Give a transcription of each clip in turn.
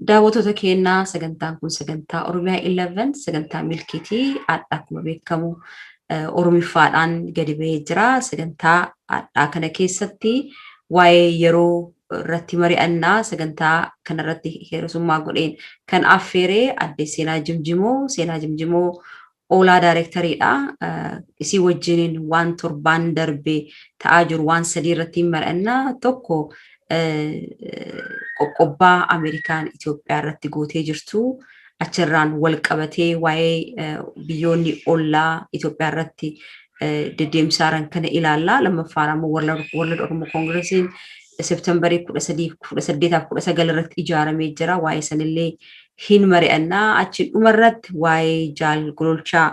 Daawwattoota keenyaa sagantaan kun sagantaa Oromiyaa 11 sagantaa milkiitii akkuma beekamu Oromiffaadhaan gadi ba'ee jira. Sagantaa addaa kana keessatti waa'ee yeroo irratti mari'annaa sagantaa kanarratti hir'isummaa godheen kan affeeree adde Seenaa Jimjimoo Oolaa Daayirektariidha. Isii wajjiniin waan torbaan darbee ta'aa jiru waan sadii irratti mari'annaa tokko qoqqobbaa Amerikaan Itoophiyaa irratti gootee jirtu achirraan wal qabatee waa'ee biyyoonni ollaa Itoophiyaa irratti deddeemsaaran kana ilaallaa. Lammaffaan ammoo World Oromo Congressiin Septembarii 18-19 irratti ijaaramee jira. Waa'ee sanillee hin mari'annaa. Achi dhumarratti waa'ee jaal gololchaa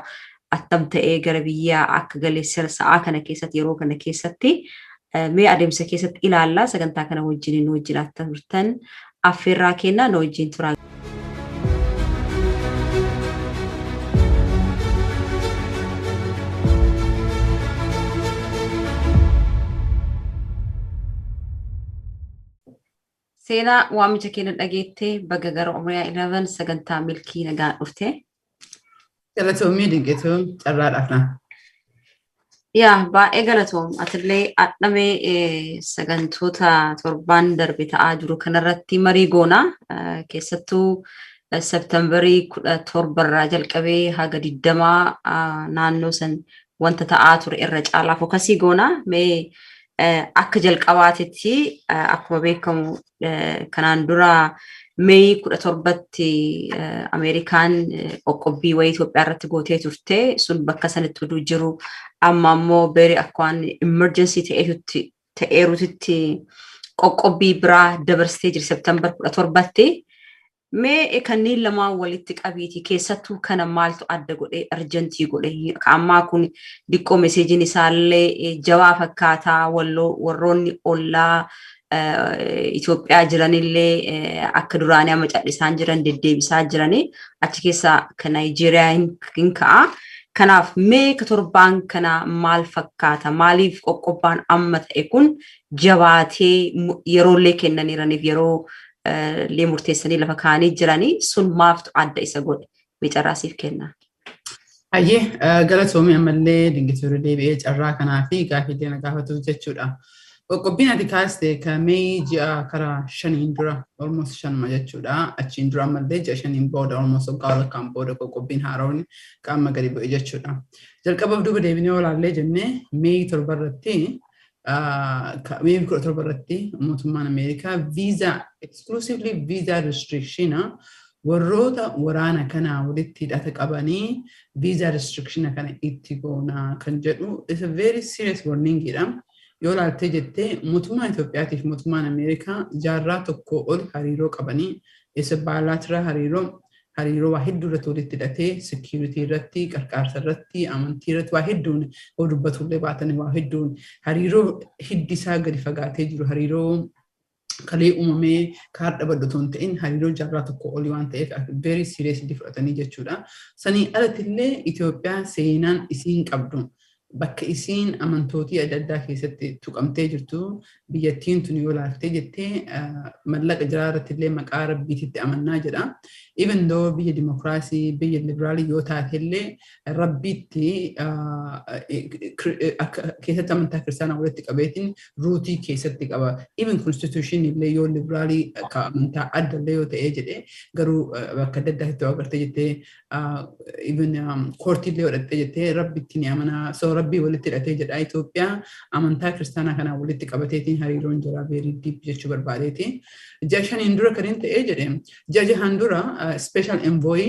attam ta'ee gara biyyaa akka galeessa sa'aa kana keessatti yeroo kana keessatti mee adeemsa keessatti ilaallaa. Sagantaa kana wajjin akka turtan affeerraa kennaa nu wajjin turaa. Seenaa waamicha keenya dhageettee baga gara Oromiyaa 11 sagantaa milkii nagaa dhufte. Galatoomii dinqituu carraadhaafna. Baay'ee galatoom. Atillee adhamee sagantoota torbaan darbe ta'aa jiru kanarratti marii goona. Keessattuu Septembarii 17 irraa jalqabee haga 20 naannoo san wanta ta'aa ture irra caalaa fookasii goona. Mee akka jalqabaatitti akkuma beekamu kanaan dura Mee 17tti Amerikaan qoqqobbii wayii Itoophiyaa irratti gootee turte. Sun bakka sanatti oduu jiru amma ammoo beeri akka waan emergency ta'eeruutitti qoqqobbii biraa dabarsitee jirti Septembar 17tti. Mee kanneen lamaan walitti qabiiti keessattuu kana maaltu adda godhee arjantii godhe ammaa kun diqqoo meseejiin isaallee jabaa fakkaataa warroonni ollaa Itoophiyaa jiranillee akka duraanii amma callisaan jiran deddeebisaa jiranii achi keessaa kan Naayijeeriyaa hin ka'a. Kanaaf mee torbaan kana maal fakkaata? Maaliif qoqqobbaan amma ta'e kun jabaatee yeroollee kennaniiraniif yeroo lee murteessanii lafa kaanii jiranii sun maaftu adda isa godhe? Mee carraasiif kenna. Ayyee galatoomii ammallee dinqituu deebi'ee carraa kanaa fi gaaffiilee na gaafatu jechuudha. Qoqqobbiin ati kaaste kamee ji'a karaa 5 dura almost 5 jechuudha. Achiin dura ammallee ji'a 5 booda almost waggaa kan booda qoqqobbiin haarawni qaama gadi bu'e jechuudha. Jalqabaaf duuba deebinee olaallee jennee Mee 7 irratti Mee 17 irratti mootummaan Ameerikaa visa exclusively visa restriction warroota waraana kana walitti hidhata qabanii visa restriction kana itti goona kan jedhu is a very serious warning jedha. Yoo laaltee jettee mootummaan Itoophiyaatiif mootummaan Ameerikaa jaarraa tokko ol hariiroo qabanii isa bilateral hariiroo waa hedduu irratti walitti hidhatee security irratti qarqaarsa irratti amantii irratti waa hedduun dubbatullee baatanii waa hedduun hariiroo hiddisaa gadi fagaatee jiru hariiroo kalee uumamee kaardha badhatoon ta'in hariiroo jaarraa tokko olii waan ta'eef very seriously fudhatanii jechuudha. Sanii alatillee Itoophiyaa seenaan isiin qabdu. Bakka isiin amantootii adda addaa keessatti tuqamtee jirtu biyyattiin tun yoo laaftee jettee mallaqa jiraa irratti illee maqaa rabbiititti amannaa jedha. Even though biyya dimokiraasii biyya liberaalii yoo taate illee rabbiitti keessatti amantaa kiristaanaa walitti qabeetiin ruutii keessatti qaba. Even constitution illee yoo liberaalii amantaa adda illee yoo ta'ee jedhee garuu bakka adda addaatti yoo agartee jettee even koortii illee godhattee jettee rabbiitti ni amanaa. Rabbii walitti hidhatee jedha. Itoophiyaa amantaa kiristaanaa kanaa walitti qabateetiin hariiroon jira very deep jechuu barbaadeeti. Ji'a 5 dura kan hin ta'ee jedhe. Ji'a 6 dura special envoy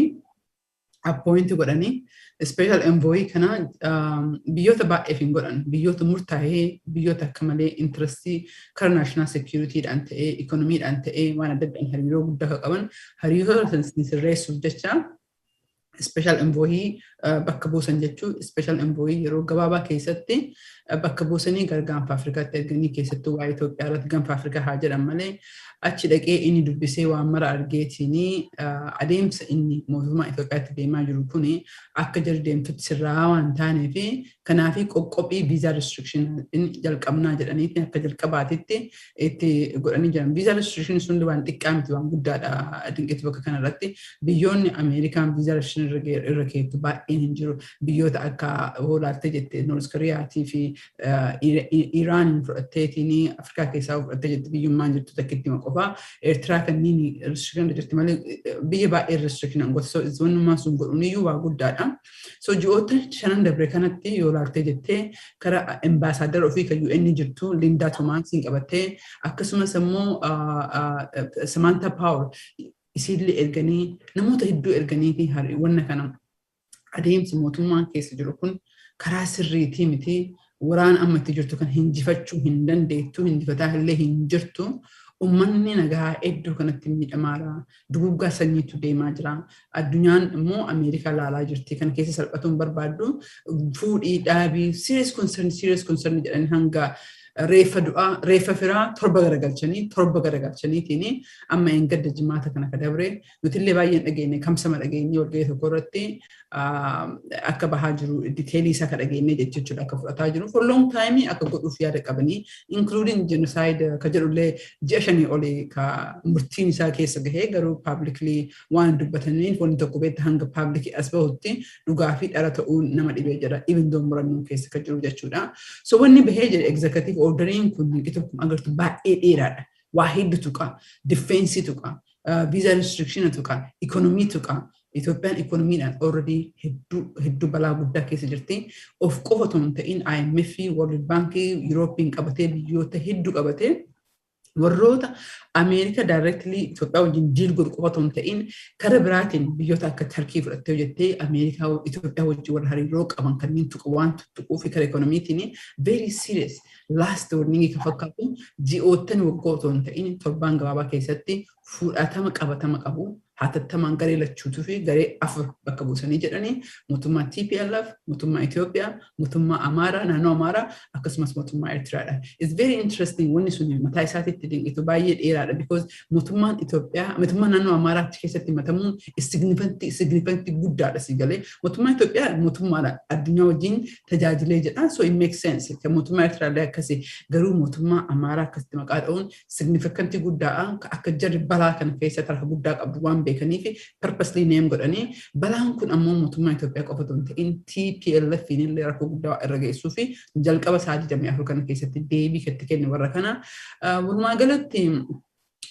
appoint godhanii special envoy kana biyyoota baay'eef hin godhan. Biyyoota murtaa'ee biyyoota akka malee interestii karaa national security dhaan ta'ee economy dhaan ta'ee waan adda addaan hariiroo guddaa qaban hariiroo sirreessuuf jecha special envoy bakka buusan jechuun special envoy yeroo gabaabaa keessatti bakka buusanii gara gaanfa Afrikaatti erganii keessattuu waa'ee Itoophiyaa irratti gaanfa Afrikaa haa jedhan malee achi dhaqee inni dubbisee waan mara argeetini adeemsa inni mootummaa Itoophiyaatti deemaa jiru kuni akka jarri deemtutti sirraa waan taaneef kanaafi qoqqophii visa restriction jalqabnaa jedhaniiti akka jalqabaatitti itti godhanii jiran. Visa restriction sun waan xiqqaa miti waan guddaadha dinqitu bakka kanarratti biyyoonni Ameerikaan visa restriction irra keetu baay'een hin jiru. Biyyoota akka hoolaattee jette North Koreaatii fi Iraan fudhatteetiin Afrikaa keessaa fudhattee jette biyyummaan jirtu takkitti qofaa Eertiraa kanneen restriction jirti malee biyya baay'ee restriction an gosa wannumaa sun godhuniyyuu waa guddaadha. So ji'oota shanan dabre kanatti yoo laaltee jettee karaa ambaasaadara ofii kan UN jirtu Linda Thomasin qabattee akkasumas immoo Samantha Power isiillee erganii namoota hedduu erganiitii wanna kana adeemsi mootummaan keessa jiru kun karaa sirriitii miti waraan ammatti jirtu kan hinjifachuu hin dandeettu hinjifataa illee hin jirtu ummanni nagaa hedduu kanatti miidhamaadha duguggaa sanyiitu deemaa jira addunyaan immoo Ameerikaa laalaa jirti kan keessa salphatuun barbaaddu fuudhii dhaabii serious concern jedhanii hanga reeffa firaa torba garagalchaniitiin amma hin gadda jimaata kana kadabre nutillee baay'een dhageenye kamsama dhageenye walga'ii tokko irratti akka bahaa jiru diteelii isaa ka dhageenye jechuudha akka fudhataa jiru for long time akka godhuuf yaada qabanii including genocide ka jedhullee ji'a shanii olii ka murtiin isaa keessa gahee garuu publicly waan dubbataniif wanni tokko beekta hanga public as bahutti dhugaa fi dhara ta'uun nama dhibee jira even though murannoo keessa ka jiru jechuudha. So wanni bahee jedhe executive ordering kun niqitu agartu baay'ee dheeraadha. Waa hedduu tuqa, defense tuqa, visa restriction tuqa, economy tuqa. Itoophiyaan economyidhaan already hedduu balaa guddaa keessa jirti. Of qofa otoo hin ta'in IMF, World Bank, European qabatee biyyoota hedduu qabatee warroota Ameerika directly Itoophiyaa wajjin deal godhu qofa otoo hin ta'in karaa biraatiin biyyoota akka Turkii fudhattee hojjettee Ameerikaa Itoophiyaa wajjin warra hariiroo qaban kanneen tuqa waan tuquu fi karaa ekonomiitiin very serious last warning kan fakkaatu ji'oottan waggaa otoo hin ta'in torbaan gabaabaa keessatti fudhatama qabatama qabu hatattamaan garee lachuutuu fi garee afur bakka buusanii jedhanii mootummaa TPLF, mootummaa Itoophiyaa, mootummaa Amaaraa, naannoo Amaaraa akkasumas mootummaa Eertiraadha. It's very interesting wanni sun mataa isaatiitti dinqitu baay'ee dheeraadha because mootummaan Itoophiyaa, mootummaan naannoo Amaaraa achi keessatti matamuun significant guddaadha si galee. Mootummaan Itoophiyaa mootummaadha addunyaa wajjin tajaajilee jedha so it makes sense. Kan mootummaa Eertiraallee akkasii garuu mootummaa Amaaraa akkasitti maqaa dha'uun significant guddaadha akka jarri balaa kana keessa tarka guddaa qabdu waan beekanii fi purposely name godhanii balaan kun ammoo mootummaa Itoophiyaa qofa otoo hin ta'in TPLF illee rakkoo guddaa irra geessuu fi jalqaba isaa 24 kana keessatti deebii itti kenne warra kana walumaa galatti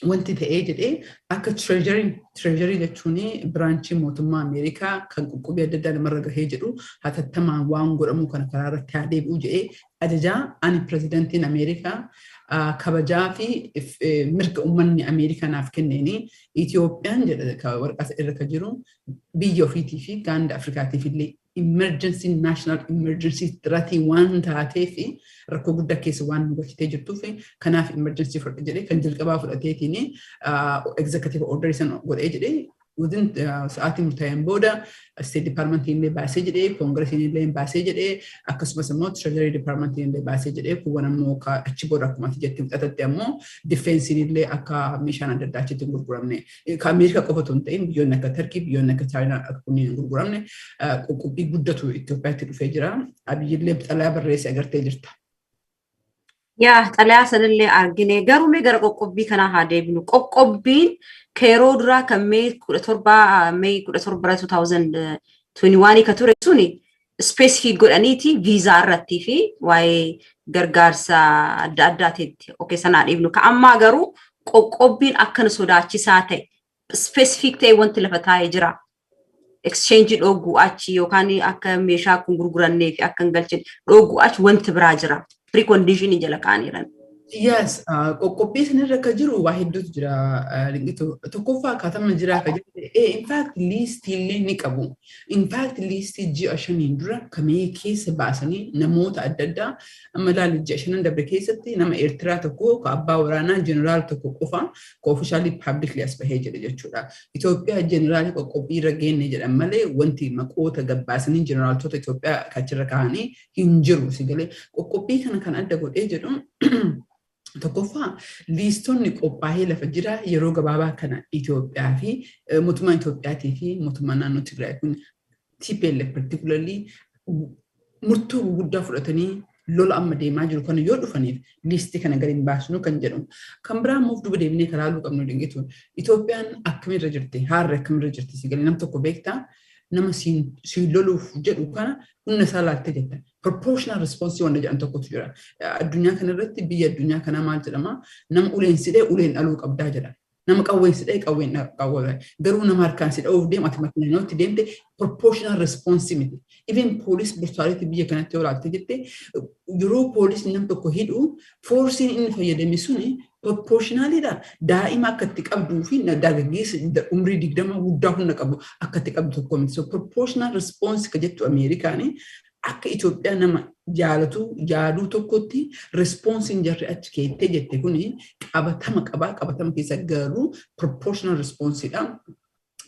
wanti ta'ee jedhee akka treasury jechuun biraanchii mootummaa Ameerikaa kan qoqqobii adda addaa namarra gahee jedhu hatattamaan waan godhamu kana karaa irratti haa deebi'u jedhee ajajaa ani pirezidantiin Ameerikaa kabajaa fi mirga uummanni Ameerikaanaaf kenneeni Itoophiyaan jedha warqaa irra ka jiru biyya ofiitii fi gaanda Afrikaatiif illee emergency national emergency threatii waan taateef rakkoo guddaa keessa waan nu gochitee jirtuuf kanaaf emergency fudhate jedhee kan jalqabaa fudhateetiin executive order san godhee jedhee within sa'aatii murtaa'een booda State Department illee baasee jedhee Congress illee baasee jedhee akkasumas immoo Treasury Department illee baasee jedhee kuwwan ammoo achi booda akkuma ati jettee fudhatatti ammoo defense illee akka meeshaan adda addaa achitti hin gurguramne kan Ameerikaa qofa otoo hin ta'in biyyoonni akka Turkii biyyoonni akka China akka kunniin hin gurguramne qoqqobbii guddatu Itoophiyaatti dhufee jira. Abiyyi illee xalayaa barreessee agartee jirta. Yaa xalayaa sanillee argine garuu mee gara qoqqobbii kanaa haa deebinu. Qoqqobbiin keeroo duraa kan May 2021 ka ture suni specific godhaniiti viizaa irratti fi waa'ee gargaarsa adda addaatiin okay sanaa dhiibnu. Ka ammaa garuu qoqqobbiin akkana sodaachisaa ta'e specific ta'e wanti lafa taa'ee jira. Exchange dhoogguu achi yookaan akka meeshaa kun gurgurannee fi akka hin galchine dhoogguu achi wanti biraa jira. Precondition jala kaaniran. Yes, qoqqobbii sanirra akka jiru waa hedduutu jira. Tokkoffaa akkaataa jira akka jiru. In fact, liistii illee ni qabu. In fact, liistii ji'a shaniin dura kamee keessa baasanii namoota adda addaa amma ilaali ji'a shanan dabre keessatti nama Eertiraa tokko ka abbaa waraanaa jeneraal tokko qofa ka ofishaalii publicly as bahee jedhe jechuudha. Itoophiyaa jeneraalii qoqqobbii irra geenne jedhan malee wanti maqoota gabbaasanii jeneraaltota Itoophiyaa kachirra kaa'anii hin jiru si galee qoqqobbii kana kan adda godhee jedhu Tokkoffaa liistonni qophaa'ee lafa jira yeroo gabaabaa kana Itoophiyaa fi mootummaa Itoophiyaatii fi mootummaa naannoo Tigraay kun TPLF particularly murtoo guddaa fudhatanii lola amma deemaa jiru kana yoo dhufaniif liistii kana gadi hin baasnu kan jedhu. Kan biraa immoo duuba deebinee karaa luu qabnu dingitu. Itoophiyaan akkamirra jirti? Haarri akkamirra jirti? Sigalee nam tokko beektaa? Nama siin loluuf jedhu kana humna isaa laattee jetta. Proportional response wanda jedhan tokkotu jira. Addunyaa kanarratti biyya addunyaa kanaa maal jedhama? Nama uleen sidhee uleen dhaluu qabdaa jedha. Nama qawween sidhee qawween qawwee. Garuu nama harkaan sidhee of deemu ati makiinatti deemte proportional response miti. Even police brutality biyya kanatti yoo laatte jette yeroo police nam tokko hidhu forsiin inni fayyadame suni proportionalidha. Daa'ima akka itti qabduu fi dargaggeessa umrii 20 guddaa hunda qabu akka itti qabdu tokko miti. So proportional response ka jettu Ameerikaanii akka Itoophiyaa nama jaalatu yaaduu tokkotti responsiin jarri achi keettee jette kuni qabatama keessa garuu proportional responsidha.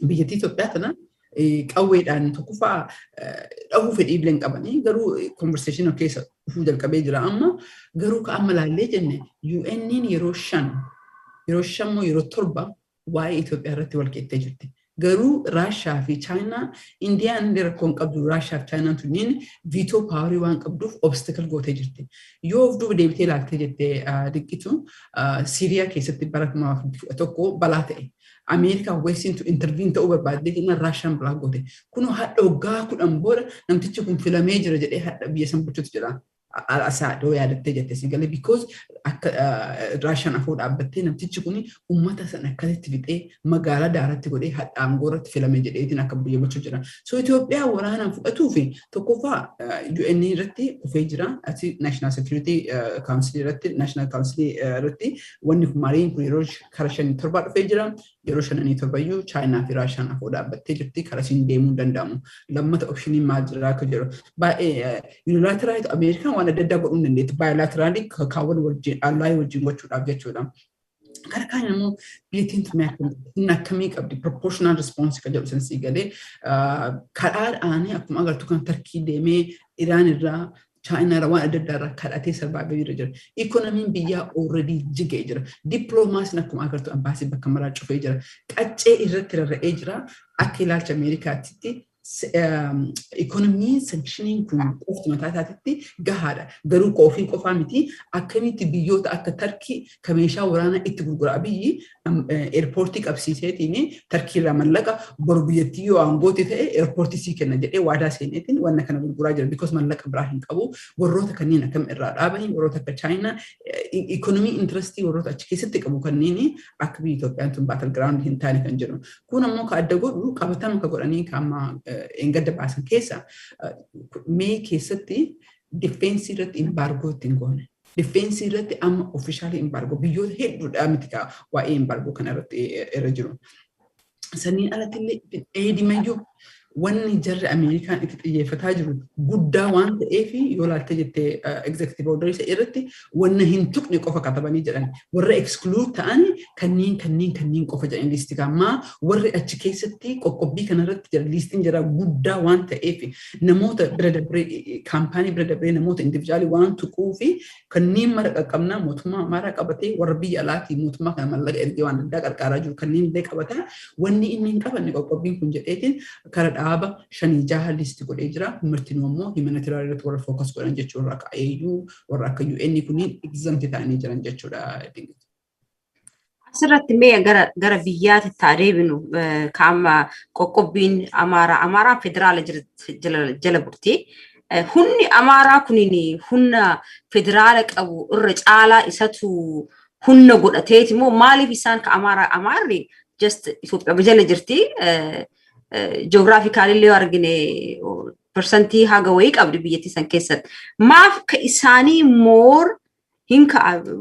Biyyattii Itoophiyaa tana qawweedhaan tokkoffaa dhahuu fedhii bileen qabanii garuu conversation keessa dhufuu jalqabee jira amma garuu ka amma laallee jenne UN'n yeroo 5 moo yeroo 7 waa'ee Itoophiyaa irratti wal qeettee jirti. Garuu Raashaa fi Chaayinaa Indiyaan illee rakkoon qabdu Raashaa fi Chaayinaan tunniin viitoo paawarii waan qabduuf obstacle gootee jirti. Yoo of duuba deebitee ilaaltee jettee dinqitu Siiriyaa keessatti bara 2011 balaa ta'e. Ameerikaa weessintu interviin ta'uu barbaadde jenna Raashaan balaa goote. Kunoo hadha waggaa 10 booda namtichi kun filamee jira jedhee hadha biyya san bulchuutu jira. Asaa dhoo yaadattee jette sigalee because akka Raashaan afoo dhaabbattee namtichi kun uummata sana akkasitti fixee magaalaa daaratti godhee hadhaan goorratti filame jedheetiin akka biyya bulchuu jira. So Itoophiyaa waraanaan fudhatuu fi tokkoffaa UN irratti dhufee jira. Ati National Security Council irratti National Council irratti wanni kun maariin kun yeroo kara 57 dhufee jira. Yeroo 57 Chaayinaa fi Raashaan afoo dhaabbattee jirti kara siin deemuu danda'amu. Lammata optionii maal jira akka jedhu. Baay'ee unilateral Ameerikaan waan adda addaa godhuu dandeetti. Bilateraalii kaawwan wajjin allaayii wajjin gochuudhaaf jechuudha. Kara kaan immoo biyyattiin tun akkamii qabdi proportional response kan jedhu sansii galee kadhaadhaanii akkuma agartu kan Tarkii deemee Iraan irraa Chaayinaa waan adda addaa irraa kadhatee sarbaabee jira. Ikonomiin biyyaa already jigee jira. Dippiloomaasiin akkuma agartu ambaasii bakka maraa cufee jira. Qaccee irratti rarra'ee jira. Akka ilaalcha Ameerikaatti ikonomiin sankshiniin kun qofti mataa isaatitti gahaadha. Garuu qoofii qofaa miti akkamitti biyyoota akka Tarkii ka meeshaa waraanaa itti gurguraa biyyi eerpoortii qabsiiseetiin Tarkii irraa mallaqa boru biyyattii yoo aangooti ta'e eerpoortii sii kenna jedhee waadaa seeneetiin wanna kana gurguraa jira. Because mallaqa biraa hin qabu. Warroota kanneen akkam irraa dhaabanii warroota akka Chaayinaa ikonomii intirestii warroota achi keessatti qabu kanneen akka biyya Itoophiyaan tun baatal giraawundi hin taane kan jedhu. Kun ammoo ka adda godhu qabatama ka godhanii ka amma engadda baasan keessa mee keessatti difeensii irratti imbaargoo ittiin goone. Difeensii irratti amma ofishaalii imbaargoo biyyoota hedduudhaa miti waa'ee imbaargoo kana irratti irra jiru. Saniin alatti illee eedimayyuu wanni jarri Ameerikaan itti xiyyeeffataa jiru guddaa waan ta'eef yoo laalte jettee executive order isa irratti wanna hin tuqne qofa katabanii jedhan warra exclude ta'an kanneen qofa jedhan liistii gammaa warri achi keessatti qoqqobbii kanarratti jira liistiin jira guddaa waan ta'eef namoota bira dabree kaampaanii bira dabree namoota individuaalii waan tuquu fi kanneen mara qaqqabnaa mootummaa mara qabatee warra biyya alaatii mootummaa kana mallaqa ergee waan addaa qarqaaraa jiru kanneen illee qabatan wanni inni hin qabanne qoqqobbiin kun jedheetiin kara dhaaba 5-6 liistii godhee jira. Mirtiin immoo humanitarian irratti warra focus godhan jechuudha. Warra akka AU warra akka UN kunniin exempt ta'anii jiran jechuudha. Asirratti mee gara biyyaatti deebinu kaama qoqqobbiin Amaaraa federaala jala burti. Humni Amaaraa kunniin humna federaala qabu irra caalaa isatu humna godhateeti immoo maaliif isaan ka Amaarri just Itoophiyaa jala jirti. Geographically argine percentii haga wayii qabdi biyyattii san keessatti. Maaf ka isaanii more hinka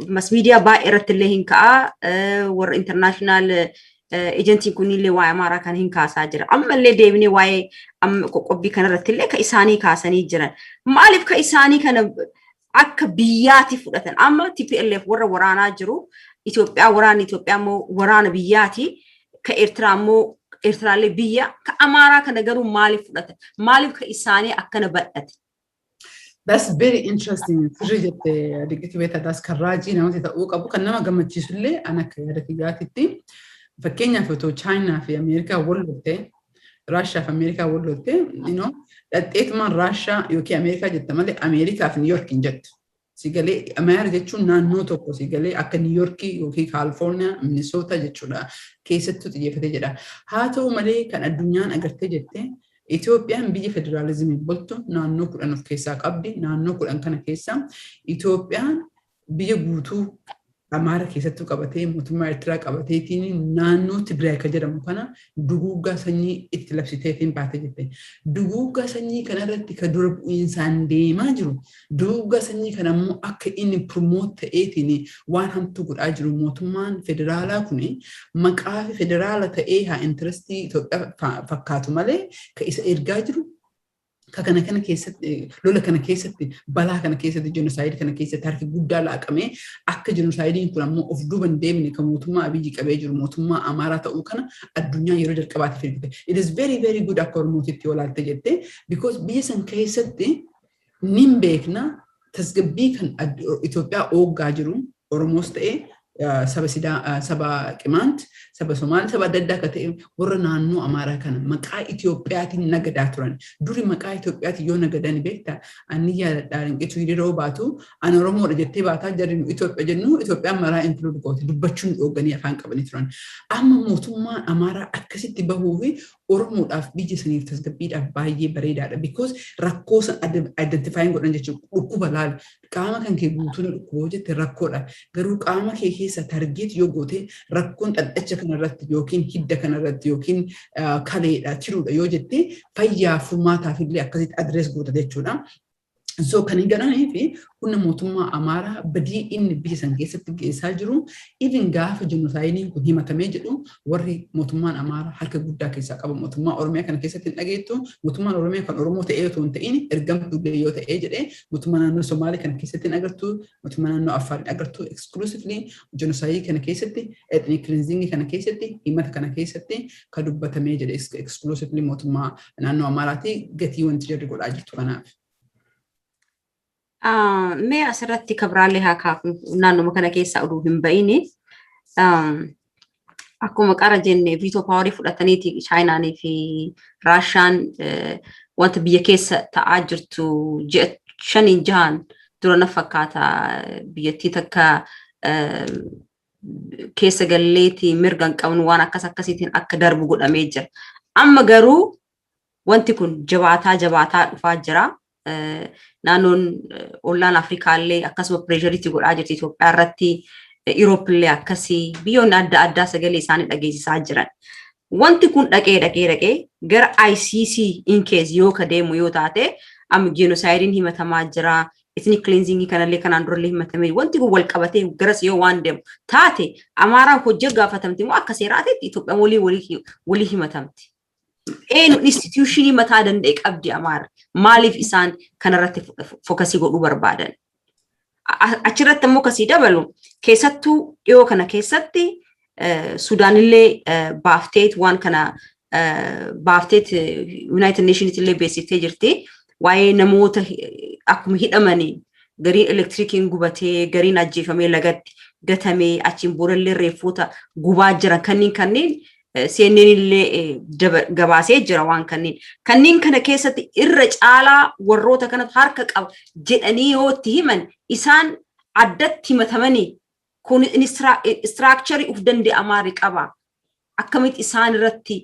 mass media baay'ee irratti illee hinka warra international agency kunillee waa'ee Amaaraa kan hinkaasaa jira. Ammallee deebinee waa'ee qoqqobbii kanarratti illee ka isaanii kaasanii jiran. Maaliif ka isaanii kana akka biyyaatti fudhatan? Amma TPLF warra waraanaa jiru waraana Itoophiyaa immoo waraana biyyaati. Ka Eertiraa immoo Eertiraallee biyya ka Amaaraa kana garuu maaliif fudhatan? Maaliif ka isaanii akkana badhate? That's very interesting. Sirri jette dinqitu beektaa taas kan raajii namatti ta'uu qabu kan nama gammachiisullee ana akka yaada kiyyaatitti fakkeenyaaf otoo Chaayinaa fi Ameerikaa wal lolte Raashiyaa fi Ameerikaa wal lolte dhadheetumaan Raashiyaa yookiin Ameerikaa jetta malee Ameerikaa fi Niiyork hin jettu. Sigalee Ameerikaa jechuun naannoo tokko sigalee akka Niiyorkii yookiin Kaalifoorniyaa Minisoota jechuudha keessattuu xiyyeeffatee jedha. Haa ta'u malee kan addunyaan agartee jettee Itoophiyaan biyya federaalizimii bultu naannoo 10 of keessaa qabdi. Naannoo 10 kana keessa Itoophiyaan biyya guutuu Amaara keessattuu qabatee mootummaa Eertiraa qabateetiin naannoo Tigraay kan jedhamu kana duguuggaa sanyii itti labsiteetiin baatee jirti. Duguuggaa sanyii kanarratti kan dura bu'iinsaan deemaa jiru. Duguuggaa sanyii kana immoo akka inni promoot ta'eetiin waan hamtuu godhaa jiru mootummaan federaalaa kuni maqaa federaala ta'ee haa intirestii Itoophiyaa fakkaatu malee kan isa ergaa jiru. Kana keessatti lola kana keessatti balaa kana keessatti jenosaayidii kana keessatti harki guddaa laaqamee akka jenosaayidiin kun ammoo of duuban deemne kan mootummaa Abiyyi qabee jiru mootummaa Amaaraa ta'uu kana addunyaa yeroo jalqabaatiif ergite. It is very very good akka Oromootitti walaaltee jettee because biyya san keessatti nin beekna tasgabbii kan Itoophiyaa ooggaa jiru Oromoos ta'ee saba Qimaant, saba Somaali, saba adda addaa akka ta'e warra naannoo Amaaraa kana maqaa Itoophiyaatiin nagadaa turan. Duri maqaa Itoophiyaatiin yoo nagadan beektaa ani yaadadhaa dinqitu yeroo baatu ani Oromoodha jettee baataa jarri Itoophiyaa jennu Itoophiyaan maraa include gooti dubbachuun dhooganii afaan qabanii turan. Amma mootummaan Amaaraa akkasitti bahuu fi Oromoodhaaf biyya saniif tasgabbiidhaaf baay'ee bareedaadha because rakkoo san identifying godhan jechuudha dhukkuba laal qaama kan kee guutuun dhukkuboo jette rakkoodha garuu qaama kee keessa targeet yoo goote rakkoon dhadhacha kanarratti yookiin hidda kanarratti yookiin kaleedha tiruudha yoo jette fayyaa furmaataaf illee akkasitti adrees goota jechuudha. So kan hin fi humna mootummaa Amaaraa badii inni biyya san keessatti geessaa jiru even gaafa jenosaayidiin kun himatamee jedhu warri mootummaan Amaaraa harka guddaa keessaa qabu mootummaa Oromiyaa kana keessatti hin dhageettu mootummaan Oromiyaa kan Oromoo ta'ee otoo hin ta'in ergamtuu yoo ta'ee jedhee mootummaa naannoo Somaalii kana keessatti hin agartu mootummaa naannoo Affaar hin agartu exclusively jenosaayidii kana keessatti ethnic cleansing kana keessatti himata kana keessatti kan dubbatamee jedhe exclusively mootummaa naannoo Amaaraati gatii wanti jarri godhaa jirtu kanaaf. Mee asirratti kabraalee haa kaafu naannoo kana keessaa oduu hin ba'ini. Akkuma qara jenne viitoo paawarii fudhataniiti Chaayinaanii fi Raashiyaan wanta biyya keessa ta'aa jirtu ji'a 5-6 dura na fakkaata biyyattii takka keessa galleetii mirga hin qabnu waan akkasiitiin akka darbu godhamee jira. Amma garuu wanti kun jabaataa dhufaa jira. Naannoon ollaan Afrikaallee akkasuma pireeshariitti godhaa jirti Itoophiyaa irratti Irooppillee akkasii biyyoonni adda addaa sagalee isaanii dhageessisaa jiran. Wanti kun dhaqee gara ICC in case yoo ka deemu yoo taate amma genocide himatamaa jira ethnic cleansing kanallee kanaan durallee himatamee wanti kun wal qabatee garas yoo waan deemu taate Amaaraan hojii gaafatamti moo akka seeraateetti Itoophiyaan walii himatamti. Institutionii mataa danda'e qabdi Amaara. Maaliif isaan kanarratti fookasii godhuu barbaadan? Achirratti immoo kasii dabalu keessattuu dhiyoo kana keessatti Sudaanillee baafteet waan kana baafteet United Nations illee beeksiftee jirti. Waa'ee namoota akkuma hidhamanii gariin elektirikiin gubatee gariin ajjeefamee lagatti gatamee achiin boodallee reeffoota gubaa jiran kanneen CNN illee gabaasee jira waan kanneen kana keessatti irra caalaa warroota kanatti harka qaba jedhanii yoo itti himan isaan addatti himatamanii kun structure uf danda'e Amaaraa qaba akkamitti isaan irratti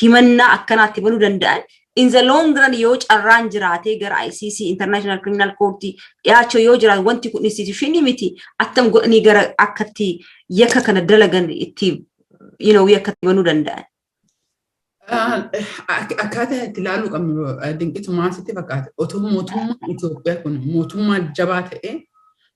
himannaa akkanaatti banuu danda'an in the long run yoo carraan jiraatee gara ICC International Criminal Court dhiyaachuu yoo jiraatu wanti kun institutionii miti attam godhanii gara akkatti yakka kana dalagan itti yakkatti banuu danda'an. Akkaataa itti ilaaluu qabnu dinqitu maal sitti fakkaata? Otoo mootummaa Itoophiyaa kun mootummaa jabaa ta'e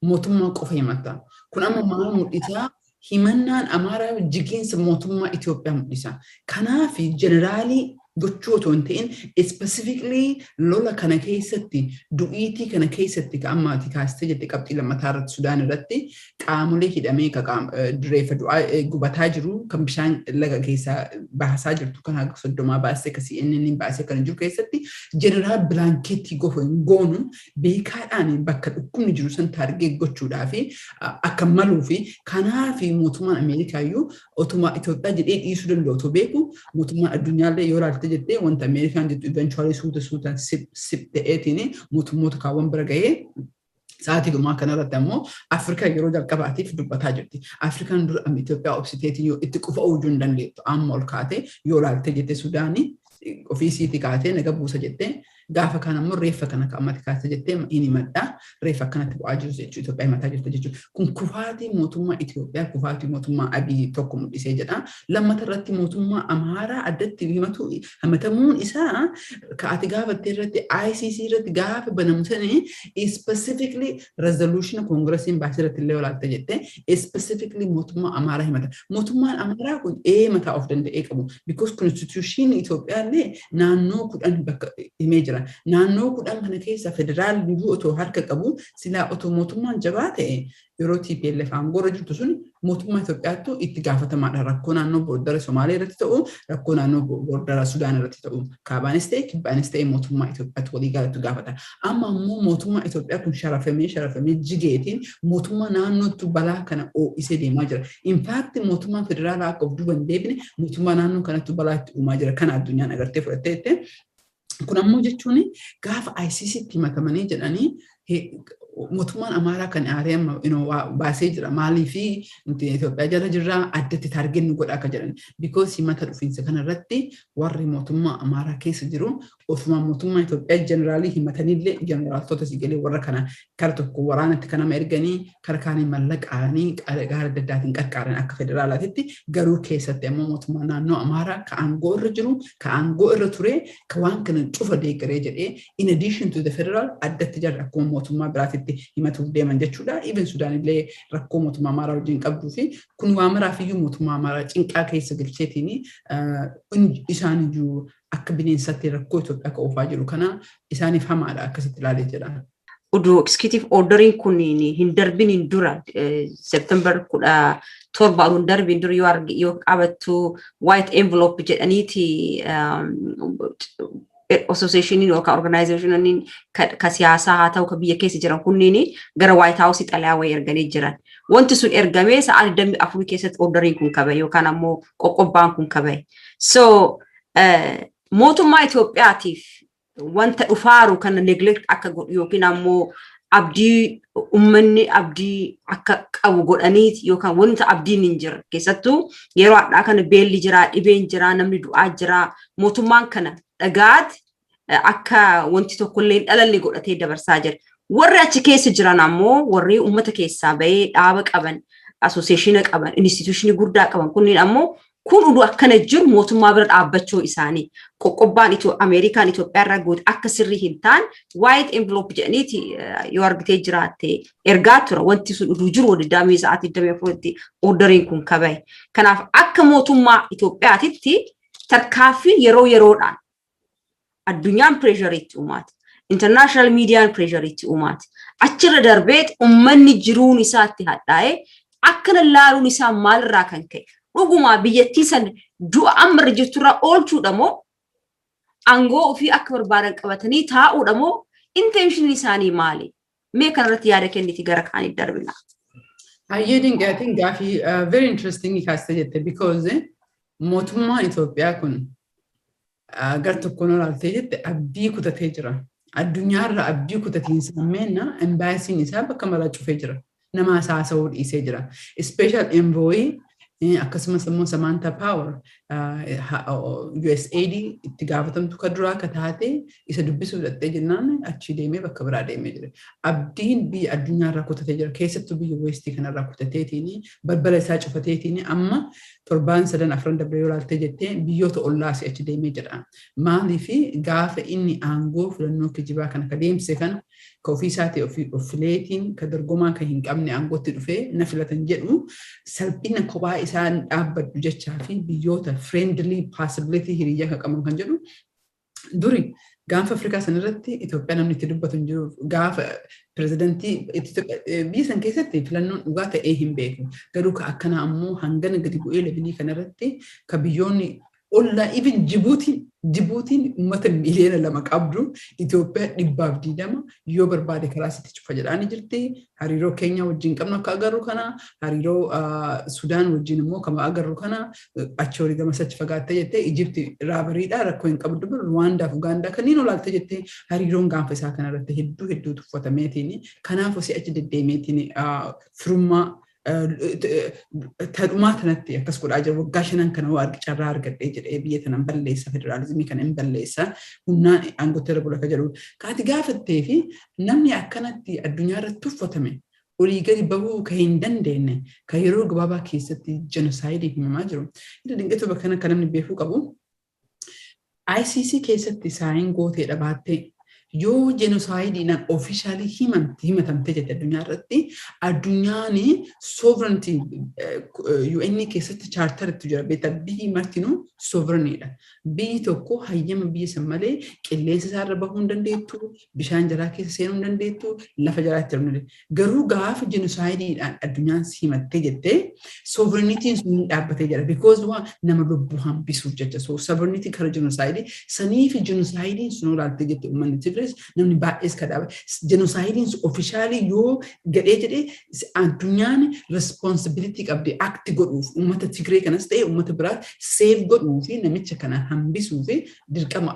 mootummaa qofa himata. Kun amma maal mul'isa? Himannaan Amaaraa jigiinsa mootummaa Itoophiyaa mul'isa. Kanaaf jeneraalii gochuu otoo hin ta'in specifically lola kana keessatti du'iitii kana keessatti ka ammaati kaastee jette qabxii lammataa irratti Sudaan irratti qaamolee hidhamee reeffa du'aa gubataa jiru kan bishaan laga keessaa baasaa jirtu kan haga 30 baasee ka CNN baasee kan jiru keessatti jeneraal Bilaankeetii goonu beekaadhaan bakka dhukkubni jiru san taargee gochuudhaa fi akka maluu fi kanaaf mootummaan Ameerikaayyuu otuma Itoophiyaa jedhee dhiisuu danda'u otoo beeku mootummaan addunyaallee yoo ilaalte jettee wanta Ameerikaan jettu eventually suuta sip ta'eetiin mootummoota kaawwan bira gahee sa'aatii dhumaa kanarratti ammoo Afrikaa yeroo jalqabaatiif dubbataa jirti. Afrikaan dura Itoophiyaa obsiteetiin yoo itti qufa uujuu hin dandeettu amma ol kaatee yoo ilaalte jettee Sudaanii ofiisiitii kaatee naga buusa jettee gaafa kana ammoo reeffa kana ka'amatti kaasee jettee inni maddaa reeffa kanatti bu'aa jiru jechuudha Itoophiyaa himataa jirtu jechuudha. Kun kufaatii mootummaa Itoophiyaa kufaatii mootummaa Abiy tokko mul'isee jedha. Lammata irratti mootummaa Amaaraa addatti himatamuun isaa ka'ati gaafattee irratti ICC irratti gaafa banamsanii specifically resolution kongresiin baasee irratti illee olaatte jettee specifically mootummaa Amaaraa himata. Mootummaan Amaaraa kun mataa of danda'ee qabu because constitution Itoophiyaa illee naannoo 10 bakka himee jira. Naannoo 10 kana keessa federaal biyyuu otoo harka qabu silaa otoo mootummaan jabaa ta'e yeroo TPLF aangoo jirtu sun mootummaa Itoophiyaattu itti gaafatamaadha. Rakkoo naannoo boordara Somaalee irratti ta'u, rakkoo naannoo boordara Sudaan irratti ta'u, kaabaanis ta'e kibbaanis ta'e mootummaa Itoophiyaatti walii galatti gaafata. Amma ammoo mootummaa Itoophiyaa kun sharafamee jigeetiin mootummaa naannootti balaa kana oo'isee deemaa jira. In fact mootummaan federaalaa akka of duuba hin deebine mootummaa naannoo kanatti balaa itti uumaa jira. Kana addunyaan agartee fudhattee kun ammoo jechuun gaafa ICCtti himatamanii jedhanii mootummaan Amaaraa kan aaree baasee jira maalii fi Itoophiyaa jala jirraa addatti taargeen nu godha akka jedhan because himata dhufiinsa kanarratti warri mootummaa Amaaraa keessa jiru ofuma mootummaa Itoophiyaa jeneraalii himatanillee jeneraaltota sigalee warra kana kara tokko waraanatti kanama erganii kara kaanii mallaqaanii gaara adda addaatiin qarqaaran akka federaalaatitti garuu keessatti ammoo mootummaa naannoo Amaaraa ka aangoo irra jiru ka aangoo irra ture ka waan kana cufa deeggaree jedhee in addition to the federal addatti jira akkuma mootummaa biraatitti himatuuf deeman jechuudha. Even Sudaan illee rakkoo mootummaa Amaaraa wajjin qabduu fi kun waa maraafiyyuu mootummaa Amaaraa cinqaa keessa galcheetiin isaan iyyuu akka bineensatti rakkoo Itoophiyaa akka oofaa jiru kana isaaniif hamaadha akkasitti ilaalee jedha. Oduu executive ordering kun hin darbin dura September 17 hin darbin dura yoo qabattu white envelope jedhaniiti association yookaan organization ka siyaasaa haa ta'u ka biyya keessa jiran kunniin gara White House xalayaa wayii erganii jiran. Wanti sun ergamee sa'aa 24 keessatti orderiin kun kabaye yookaan ammoo qoqqobbaan kun kabaye. So mootummaa Itoophiyaatiif wanta dhufaaru kana neglect akka godhu yookiin ammoo abdii ummanni abdii akka qabu godhaniiti yookaan wanta abdiin hin jirre keessattuu yeroo addaa kana beelli jira dhibeen jira namni du'aa jira mootummaan kana dhagaat akka wanti tokkollee dhalalle godhatee dabarsaa jira. Warri achi keessa jiran ammoo warri ummata keessaa bahee dhaaba qaban, association qaban, institution guddaa qaban kunniin ammoo kun udu akkana jiru mootummaa bira dhaabbachuu isaanii qoqqobbaan Ameerikaan Itoophiyaa irraa goote akka sirrii hin taane white envelope jedhaniiti yoo argitee jiraatte ergaa tura wanti sun udu jiru waliin sa'aatii 24tti orderiin kun kabaye. Kanaaf akka mootummaa Itoophiyaatitti tarkaaffii yeroo yeroodhaan addunyaan pressure itti uumaati. International media pressure itti uumaati. Achirra darbeet ummanni jiruun isaatti hadhaa'ee akkana laaluun isaa maalirraa kan ka'e. Dhuguma biyyattii san du'a amma jirturraa oolchuudha moo aangoo ofii akka barbaadan qabatanii taa'uudha moo intention isaanii maali? Mee kanarratti yaada kenniti gara kaaniif darbina. Hayyee dinqaatiin gaafii very interesting kaastee jette because mootummaa Itoophiyaa kun gar tokkoon olaaltee jette abdii kutatee jira. Addunyaarra abdii kutatiinsa ammeenna embaasiin isaa bakka maraa cufee jira. Nama haasa'uu dhiisee jira. Special envoy akkasumas immoo Samantha Power USAID itti gaafatamtu ka duraa ka taate isa dubbisuu fudhattee jennaan achi deemee bakka biraa deemee jira. Abdiin biyya addunyaarraa kutatee jira. Keessattuu biyya Westii kanarraa kutateetiin balbala isaa cufateetiin amma torbaan sadan afran dabree yoo ilaalte jettee biyyoota ollaa si'achi deemee jedha. Maaliif gaafa inni aangoo filannoo kijibaa kana ka deemse kana ka ofiisaatii of fileetiin ka dorgomaa ka hin qabne aangootti dhufee na filatan jedhu salphina kophaa isaan dhaabbadhu jechaa fi biyyoota friendly possibility hiriyyaa ka qaban kan jedhu duri gaafa Afrikaa sanarratti Itoophiyaa namni itti dubbatu hin jiru gaafa pirezidantii biyya san keessatti filannoon dhugaa ta'ee hin beeku. Garuu ka akkana ammoo hangana gadi bu'ee levelii kanarratti ka biyyoonni ollaa even Jibuutiin uummata miliyoona 2 qabdu Itoophiyaa 120 yoo barbaade karaa sitti cufa jedhaanii jirti. Hariiroo Keenya wajjin qabnu akka agarru kana hariiroo Sudaan wajjin immoo kama agarru kana achoori gama sachi fagaattee jettee Ijipti raabariidha rakkoo hin qabdu Ruwaandaa fi Ugaandaa kanneen olaalte jettee hariiroon gaanfa isaa kanarratti hedduu tuffatameetiin kanaaf osii achi deddeemeetiin firummaa tadhumaa tanatti akkas godhaa jiru waggaa 5 kana waa carraa argadhee jedhee biyya tanan balleessa federaalizimii kana hin balleessa humnaan aangootti irra bula ka jedhu kaati gaafattee fi namni akkanatti addunyaa irratti tuffatame olii gadi bahuu ka hin dandeenye ka yeroo gabaabaa keessatti jenosaayidii himamaa jiru. Ida dinqeetu bakka kana namni beekuu qabu ICC keessatti saayin gootee dhabaattee yoo jenosaayidii officially himatamte jette addunyaa irratti addunyaan sovereignty UN keessatti charteritti jira beektaa biyyi martinuu sovereignidha. Biyyi tokko hayyama biyya san malee qilleensa isaarra bahuu hin dandeettu, bishaan jalaa keessa seenuu hin dandeettu, lafa jalaatti jiruu hin dandeettu. Garuu gaafa jenosaayidiidhaan addunyaan himattee jettee sovereignityin sun dhaabbatee jira because waan nama lubbuu hambisuuf jecha so sovereignity kara jenosaayidii sanii fi jenosaayidiin sun olaaltee jette uummanni Tigray namni baay'ees kadhaaba. Jenosaayidiin ofishaalii yoo gadhee jedhee addunyaan responsibility qabdi akti godhuuf uummata Tigree kanas ta'e uummata biraa seef godhuu fi namicha kana hambisuu fi dirqama